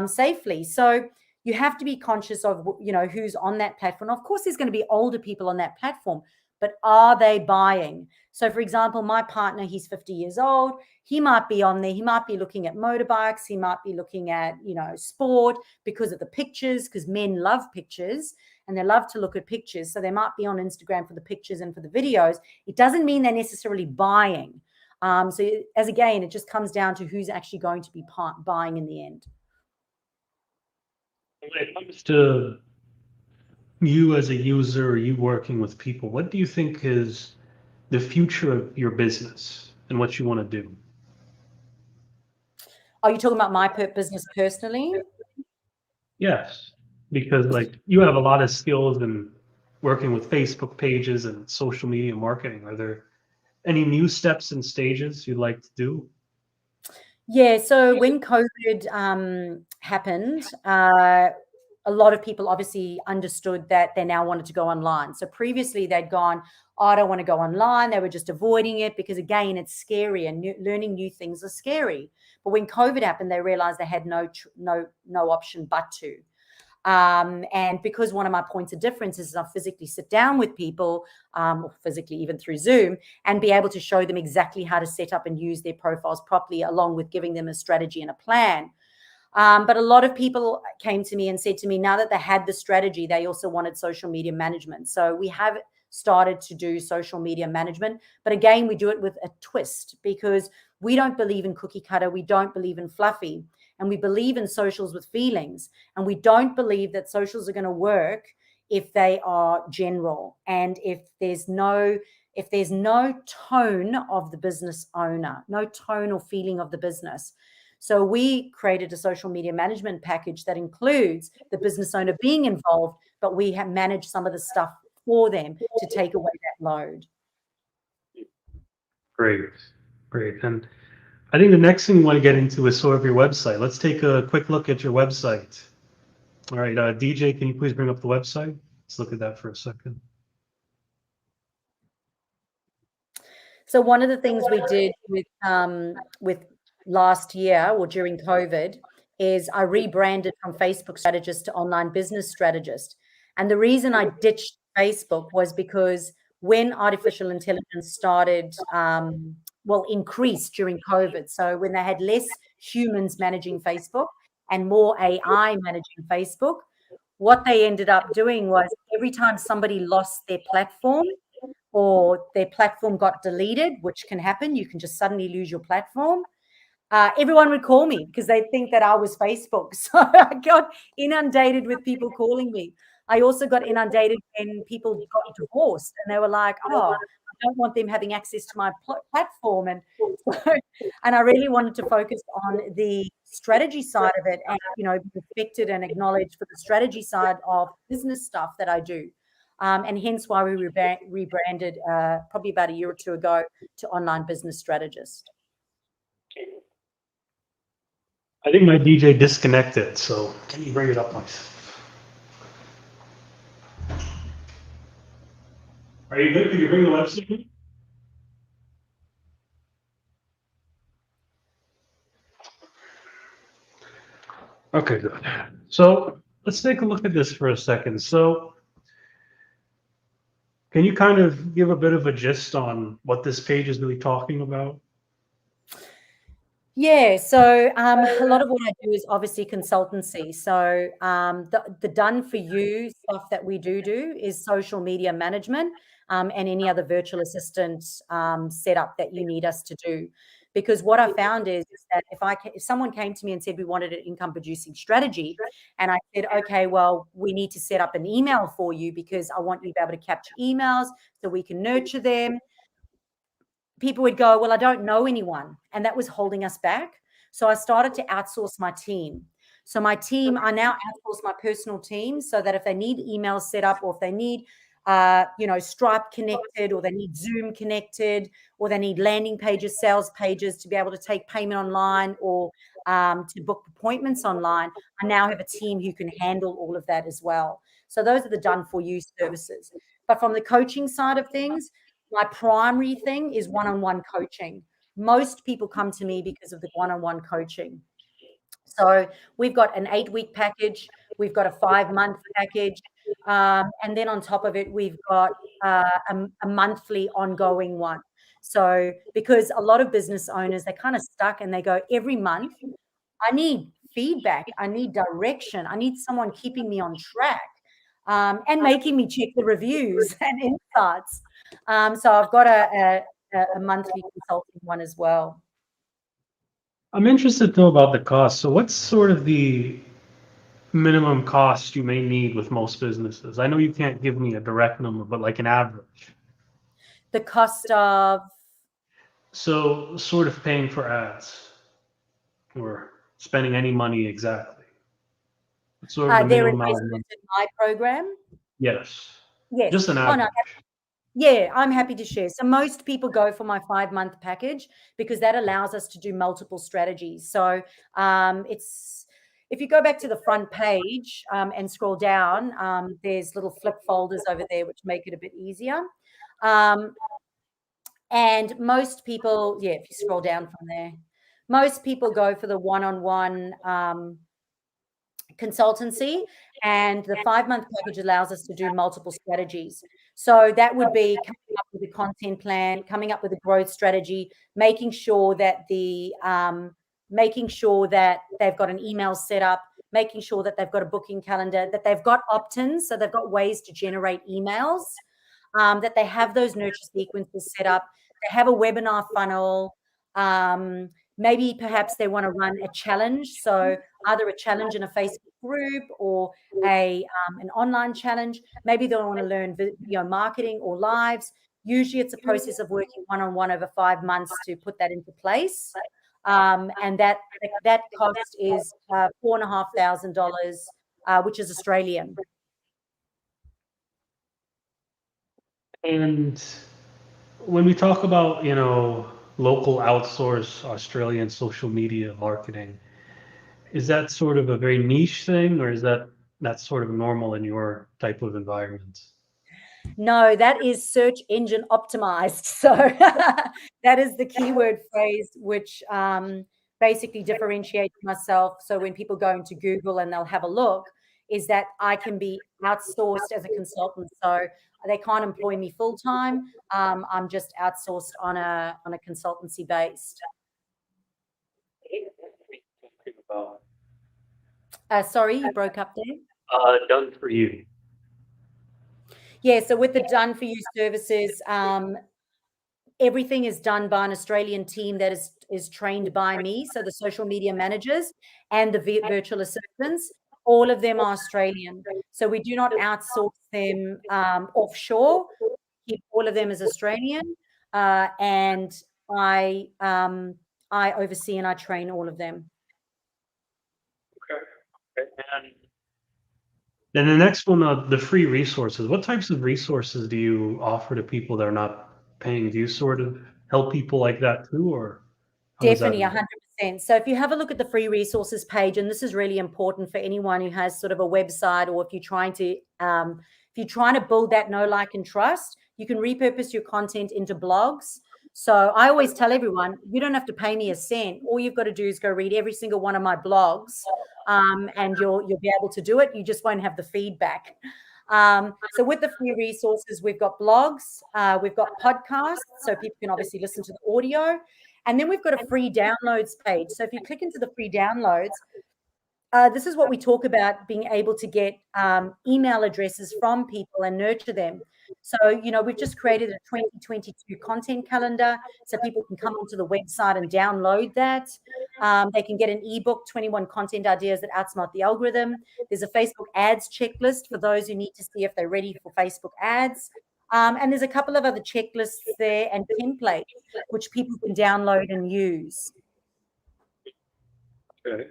safely. So you have to be conscious of, who's on that platform. Of course, there's going to be older people on that platform, but are they buying? So for example, my partner, he's 50 years old. He might be on there. He might be looking at motorbikes. He might be looking at, sport because of the pictures, because men love pictures and they love to look at pictures. So they might be on Instagram for the pictures and for the videos. It doesn't mean they're necessarily buying. So it just comes down to who's actually going to be buying in the end. When it comes to you as a user or you working with people, what do you think is the future of your business and what you want to do? Are you talking about my business personally? Yes. Because like you have a lot of skills in working with Facebook pages and social media marketing. Are there any new steps and stages you'd like to do? Yeah, so when COVID happened, a lot of people obviously understood that they now wanted to go online. So previously they'd gone, oh, I don't want to go online. They were just avoiding it because, again, it's scary and learning new things are scary. But when COVID happened, they realized they had no option but to. And because one of my points of difference is I physically sit down with people, or physically even through Zoom, and be able to show them exactly how to set up and use their profiles properly, along with giving them a strategy and a plan. But a lot of people came to me and said to me, now that they had the strategy, they also wanted social media management. So we have started to do social media management. But again, we do it with a twist because we don't believe in cookie cutter. We don't believe in fluffy. And we believe in socials with feelings. And we don't believe that socials are going to work if they are general and if there's no tone of the business owner, no tone or feeling of the business. So we created a social media management package that includes the business owner being involved, but we have managed some of the stuff for them to take away that load. Great, great. And I think the next thing we want to get into is sort of your website. Let's take a quick look at your website. All right, DJ, can you please bring up the website? Let's look at that for a second. So one of the things we did with last year or during COVID is I rebranded from Facebook strategist to online business strategist. And the reason I ditched Facebook was because when artificial intelligence started, increased during COVID. So when they had less humans managing Facebook and more AI managing Facebook, what they ended up doing was every time somebody lost their platform, or their platform got deleted, which can happen. You can just suddenly lose your platform. Everyone would call me because they think that I was Facebook. So I got inundated with people calling me. I also got inundated when people got divorced and they were like, oh, I don't want them having access to my platform. And so, and I really wanted to focus on the strategy side of it and, be respected and acknowledged for the strategy side of business stuff that I do. And hence why we rebranded probably about a year or two ago to Online Business Strategist. I think my DJ disconnected, so can you bring it up, please? Are you good? Can you bring the website? Okay, good. So let's take a look at this for a second. So can you kind of give a bit of a gist on what this page is really talking about? Yeah, so a lot of what I do is obviously consultancy. So the done for you stuff that we do is social media management and any other virtual assistant setup that you need us to do. Because what I found is that if someone came to me and said we wanted an income producing strategy, and I said, okay, well, we need to set up an email for you because I want you to be able to capture emails so we can nurture them. People would go, well, I don't know anyone. And that was holding us back. So I started to outsource my team. So my team, I now outsource my personal team so that if they need emails set up or if they need, Stripe connected or they need Zoom connected or they need landing pages, sales pages to be able to take payment online or to book appointments online, I now have a team who can handle all of that as well. So those are the done for you services. But from the coaching side of things, my primary thing is one-on-one coaching. Most people come to me because of the one-on-one coaching. So we've got an 8-week package, we've got a 5-month package, and then on top of it, we've got a monthly ongoing one. So because a lot of business owners, they're kind of stuck and they go every month, I need feedback, I need direction, I need someone keeping me on track and making me check the reviews and insights. So I've got a monthly consulting one as well. I'm interested to know about the cost. So what's sort of the minimum cost you may need with most businesses? I know you can't give me a direct number, but like an average. The cost of? So sort of paying for ads or spending any money exactly. What's sort of the They're minimum amount of money? investments in my program. Yes. Yes. Just an Oh, no. average. Yeah, I'm happy to share. So most people go for my 5-month package because that allows us to do multiple strategies. So it's if you go back to the front page and scroll down, there's little flip folders over there which make it a bit easier. And most people, yeah, if you scroll down from there, most people go for the one-on-one consultancy, and the 5-month package allows us to do multiple strategies. So that would be coming up with a content plan, coming up with a growth strategy, making sure that they've got an email set up, making sure that they've got a booking calendar, that they've got opt-ins, so they've got ways to generate emails, that they have those nurture sequences set up, they have a webinar funnel, maybe perhaps they want to run a challenge, so either a challenge in a Facebook group or an online challenge. Maybe they want to learn video marketing or lives. Usually it's a process of working one-on-one over 5 months to put that into place. And that cost is $4,500, which is Australian. And when we talk about, local outsource Australian social media marketing, is that sort of a very niche thing, or is that's sort of normal in your type of environment? No, that is search engine optimized. So that is the keyword phrase which basically differentiates myself. So when people go into Google and they'll have a look, is that I can be outsourced as a consultant. So they can't employ me full time. I'm just outsourced on a consultancy based. Sorry, you broke up there. Done for you. Yeah, so with the done for you services, everything is done by an Australian team that is trained by me. So the social media managers and the virtual assistants, all of them are Australian. So we do not outsource them offshore. Keep all of them as Australian, and I oversee and I train all of them. Okay. And then the next one, the free resources. What types of resources do you offer to people that are not paying? Do you sort of help people like that too, or how does that Definitely, work? 100%. So if you have a look at the free resources page, and this is really important for anyone who has sort of a website, or if you're trying to build that know, like, and trust, you can repurpose your content into blogs. So I always tell everyone, you don't have to pay me a cent. All you've got to do is go read every single one of my blogs, and you'll be able to do it. You just won't have the feedback. So with the free resources, we've got blogs, we've got podcasts, so people can obviously listen to the audio. And then we've got a free downloads page. So if you click into the free downloads, this is what we talk about, being able to get email addresses from people and nurture them. So, we've just created a 2022 content calendar so people can come onto the website and download that. They can get an ebook, 21 content ideas that outsmart the algorithm. There's a Facebook ads checklist for those who need to see if they're ready for Facebook ads. And there's a couple of other checklists there and templates which people can download and use. Okay.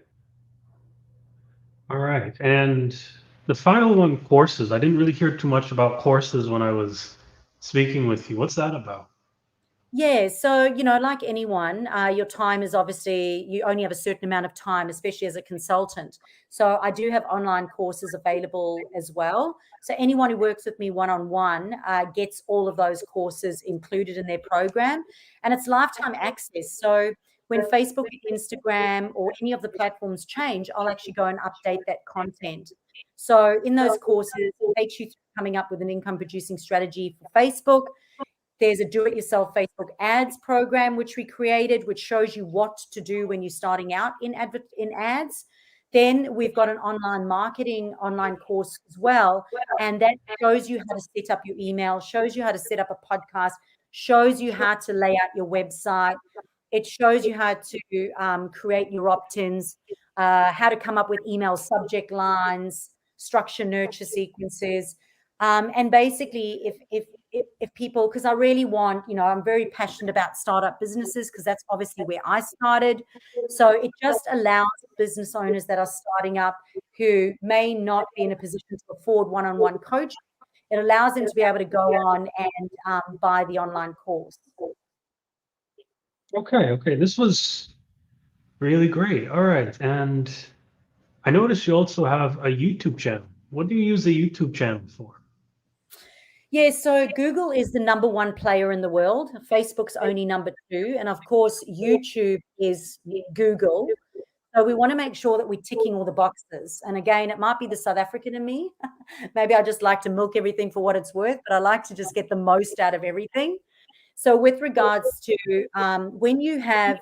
All right. And the final one, courses. I didn't really hear too much about courses when I was speaking with you. What's that about? Yeah, so, like anyone, your time is obviously, you only have a certain amount of time, especially as a consultant. So I do have online courses available as well. So anyone who works with me one-on-one gets all of those courses included in their program, and it's lifetime access. So when Facebook, Instagram, or any of the platforms change, I'll actually go and update that content. So in those courses, it takes you through coming up with an income producing strategy for Facebook. There's a do-it-yourself Facebook ads program, which we created, which shows you what to do when you're starting out in ads. Then we've got an online marketing online course as well. And that shows you how to set up your email, shows you how to set up a podcast, shows you how to lay out your website. It shows you how to create your opt-ins, how to come up with email subject lines, structure nurture sequences. And basically, if people, because I really want, I'm very passionate about startup businesses because that's obviously where I started. So it just allows business owners that are starting up who may not be in a position to afford one-on-one coaching. It allows them to be able to go on and buy the online course. Okay. This was really great. All right. And I noticed you also have a YouTube channel. What do you use the YouTube channel for? Yeah, so Google is the number one player in the world. Facebook's only number two. And of course, YouTube is Google. So we want to make sure that we're ticking all the boxes. And again, it might be the South African in me. Maybe I just like to milk everything for what it's worth, but I like to just get the most out of everything. So with regards to when you have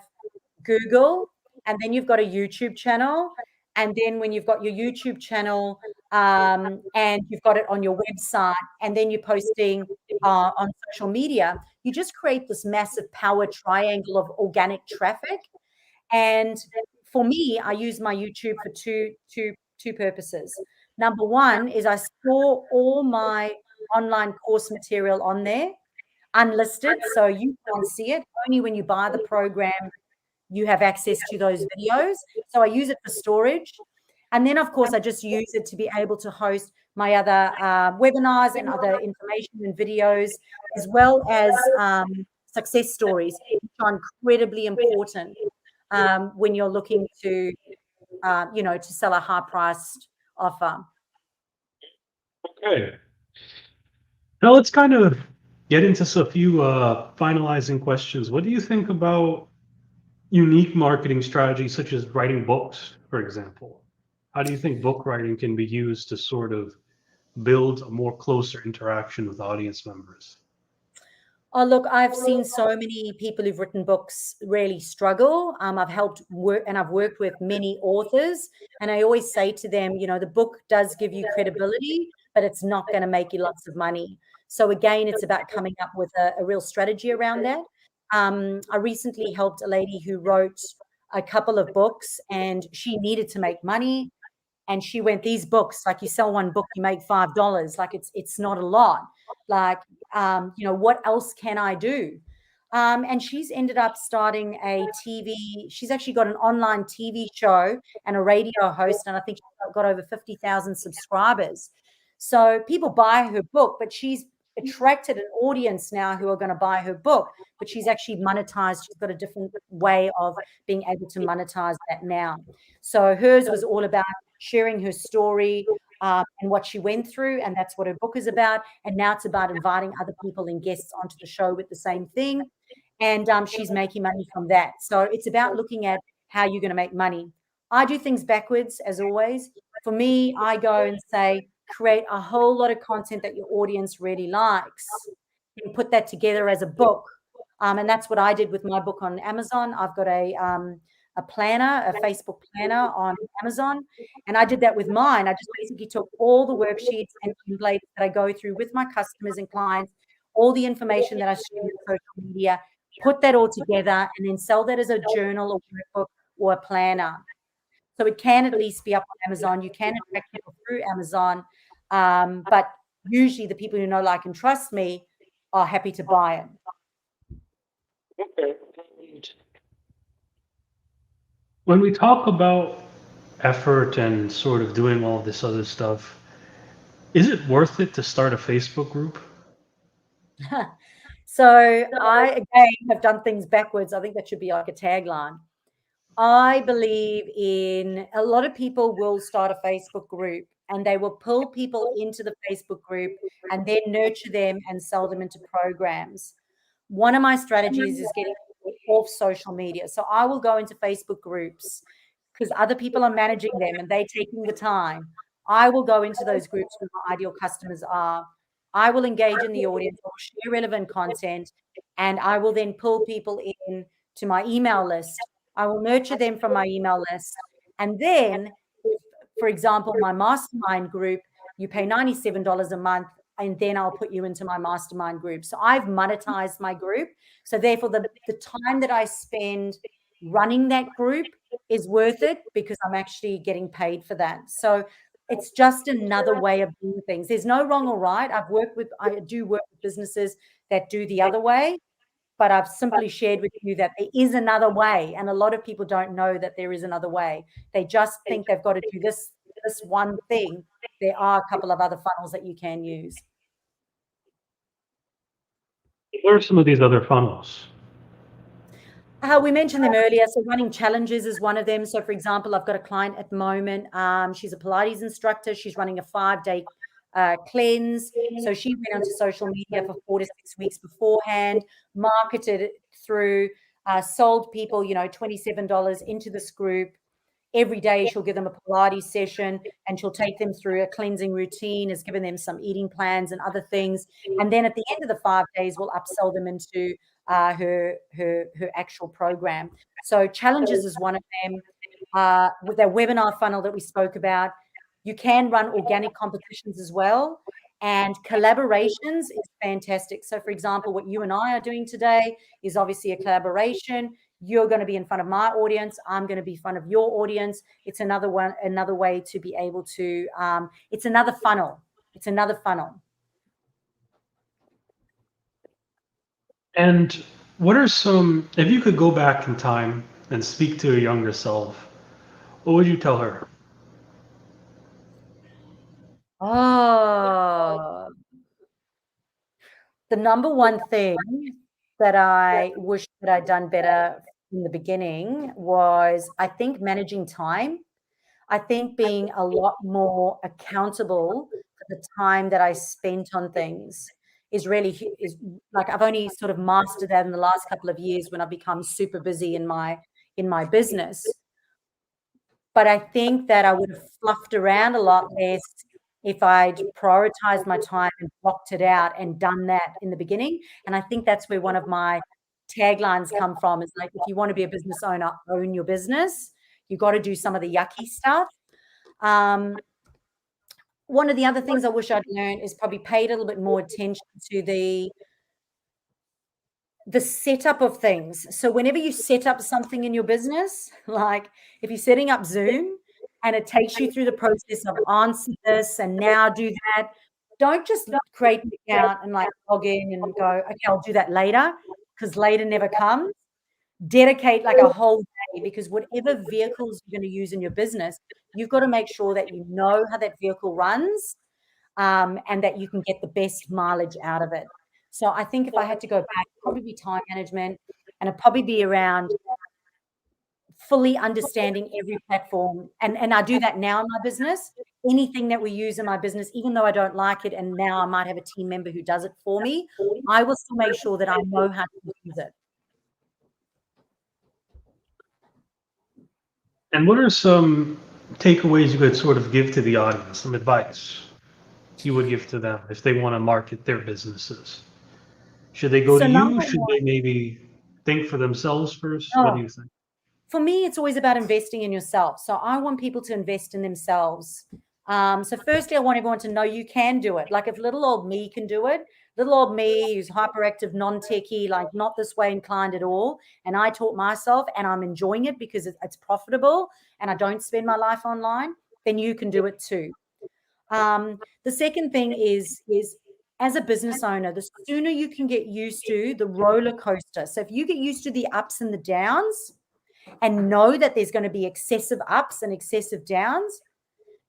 Google and then you've got a YouTube channel, and then when you've got your YouTube channel and you've got it on your website, and then you're posting on social media, you just create this massive power triangle of organic traffic. And for me, I use my YouTube for two purposes. Number one is I store all my online course material on there, unlisted, so you can't see it. Only when you buy the program, you have access to those videos. So I use it for storage. And then, of course, I just use it to be able to host my other webinars and other information and videos, as well as success stories, which are incredibly important when you're looking to, to sell a high-priced offer. Okay. Now let's kind of get into a few finalizing questions. What do you think about unique marketing strategies such as writing books, for example? How do you think book writing can be used to sort of build a more closer interaction with audience members? Oh, look, I've seen so many people who've written books really struggle. I've helped work and I've worked with many authors. And I always say to them, the book does give you credibility, but it's not going to make you lots of money. So again, it's about coming up with a real strategy around that. I recently helped a lady who wrote a couple of books and she needed to make money. And she went, these books, like you sell one book, you make $5. Like it's not a lot. Like, what else can I do? And she's ended up starting a TV. She's actually got an online TV show and a radio host. And I think she's got over 50,000 subscribers. So people buy her book, but she's attracted an audience now who are going to buy her book, but she's actually monetized. She's got a different way of being able to monetize that now. So hers was all about sharing her story and what she went through, and that's what her book is about. And now it's about inviting other people and guests onto the show with the same thing. And she's making money from that. So it's about looking at how you're going to make money. I do things backwards, as always. For me, I go and say, create a whole lot of content that your audience really likes and put that together as a book. And that's what I did with my book on Amazon. I've got a planner, a Facebook planner on Amazon. And I did that with mine. I just basically took all the worksheets and templates that I go through with my customers and clients, all the information that I share on social media, put that all together and then sell that as a journal, a workbook, or a planner. So it can at least be up on Amazon. You can attract people through Amazon. But usually the people who know, like, and trust me are happy to buy it. Okay. When we talk about effort and sort of doing all this other stuff, is it worth it to start a Facebook group? So I, again, have done things backwards. I think that should be like a tagline. I believe in a lot of people will start a Facebook group and they will pull people into the Facebook group and then nurture them and sell them into programs. One of my strategies is getting off social media. So I will go into Facebook groups because other people are managing them and they're taking the time. I will go into those groups where my ideal customers are. I will engage in the audience, I'll share relevant content, and I will then pull people in to my email list. I will nurture them from my email list. And then, if, for example, my mastermind group, you pay $97 a month, and then I'll put you into my mastermind group. So I've monetized my group. So therefore, the time that I spend running that group is worth it because I'm actually getting paid for that. So it's just another way of doing things. There's no wrong or right. I do work with businesses that do the other way, but I've simply shared with you that there is another way. And a lot of people don't know that there is another way. They just think they've got to do this this one thing, there are a couple of other funnels that you can use. What are some of these other funnels? We mentioned them earlier. So running challenges is one of them. So for example, I've got a client at the moment. She's a Pilates instructor. She's running a 5-day cleanse. So she went onto social media for 4 to 6 weeks beforehand, marketed it through, sold people, $27 into this group. Every day she'll give them a Pilates session and she'll take them through a cleansing routine, has given them some eating plans and other things. And then at the end of the 5 days, we'll upsell them into her actual program. So challenges is one of them. With their webinar funnel that we spoke about, you can run organic competitions as well. And collaborations is fantastic. So for example, what you and I are doing today is obviously a collaboration. You're going to be in front of my audience. I'm going to be in front of your audience. It's another way to be able to, it's another funnel. It's another funnel. And what are some, if you could go back in time and speak to a younger self, what would you tell her? Oh, the number one thing that I wish that I'd done better in the beginning was, I think, managing time. I think being a lot more accountable for the time that I spent on things is like, I've only sort of mastered that in the last couple of years when I've become super busy in my business. But I think that I would have fluffed around a lot less if I'd prioritized my time and blocked it out and done that in the beginning. And I think that's where one of my taglines come from, is like, if you want to be a business owner, own your business. You got to do some of the yucky stuff. One of the other things I wish I'd learned is probably paid a little bit more attention to the setup of things. So whenever you set up something in your business, like if you're setting up Zoom and it takes you through the process of answer this and now do that, don't just create an account and like log in and go, okay, I'll do that later, because later never comes. Dedicate like a whole day, because whatever vehicles you're going to use in your business, you've got to make sure that you know how that vehicle runs, and that you can get the best mileage out of it. So I think if I had to go back, probably be time management, and it'd probably be around fully understanding every platform. And I do that now in my business. Anything that we use in my business, even though I don't like it, and now I might have a team member who does it for me, I will still make sure that I know how to use it. And what are some takeaways you could sort of give to the audience, some advice you would give to them if they want to market their businesses? Should they go So to number you? Should one, they maybe think for themselves first? What do you think? for me, it's always about investing in yourself. So I want people to invest in themselves. So firstly, I want everyone to know you can do it. Like if little old me can do it, little old me who's hyperactive, non-techie, like not this way inclined at all, and I taught myself and I'm enjoying it because it's profitable and I don't spend my life online, then you can do it too. The second thing is as a business owner, the sooner you can get used to the roller coaster. So if you get used to the ups and the downs, and know that there's going to be excessive ups and excessive downs,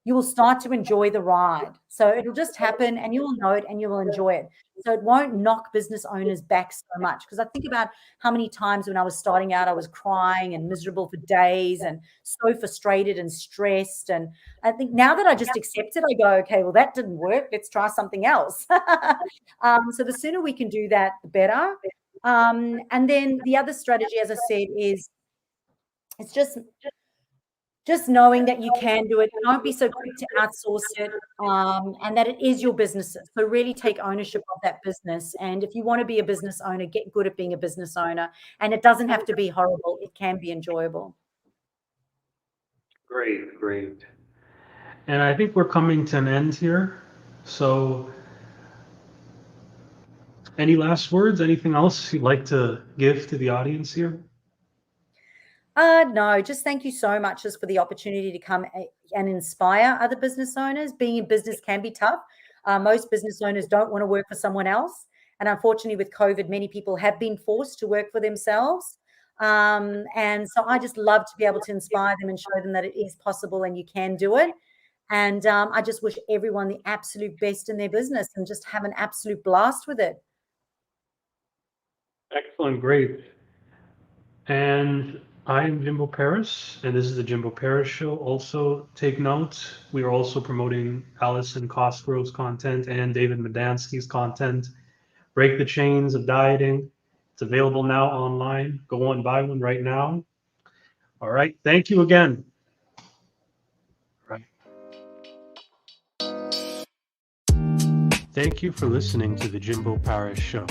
you will start to enjoy the ride. So it'll just happen and you will know it and you will enjoy it. So it won't knock business owners back so much. Because I think about how many times when I was starting out, I was crying and miserable for days and so frustrated and stressed. And I think now that I just accept it, I go, okay, well, that didn't work. Let's try something else. So the sooner we can do that, the better. And then the other strategy, as I said, is it's just knowing that you can do it. Don't be so quick to outsource it, and that it is your business. So really take ownership of that business. And if you want to be a business owner, get good at being a business owner. And it doesn't have to be horrible. It can be enjoyable. Great, great. And I think we're coming to an end here. So any last words? Anything else you'd like to give to the audience here? No, just thank you so much just for the opportunity to come and inspire other business owners. Being in business can be tough. Most business owners don't want to work for someone else. And unfortunately, with COVID, many people have been forced to work for themselves. And so I just love to be able to inspire them and show them that it is possible and you can do it. And I just wish everyone the absolute best in their business and just have an absolute blast with it. Excellent, great. And I am Jimbo Paris, and this is the Jimbo Paris Show. Also, take note, we are also promoting Allison Cosgrove's content and David Medansky's content. Break the Chains of Dieting. It's available now online. Go and buy one right now. All right, thank you again. Right. Thank you for listening to the Jimbo Paris Show.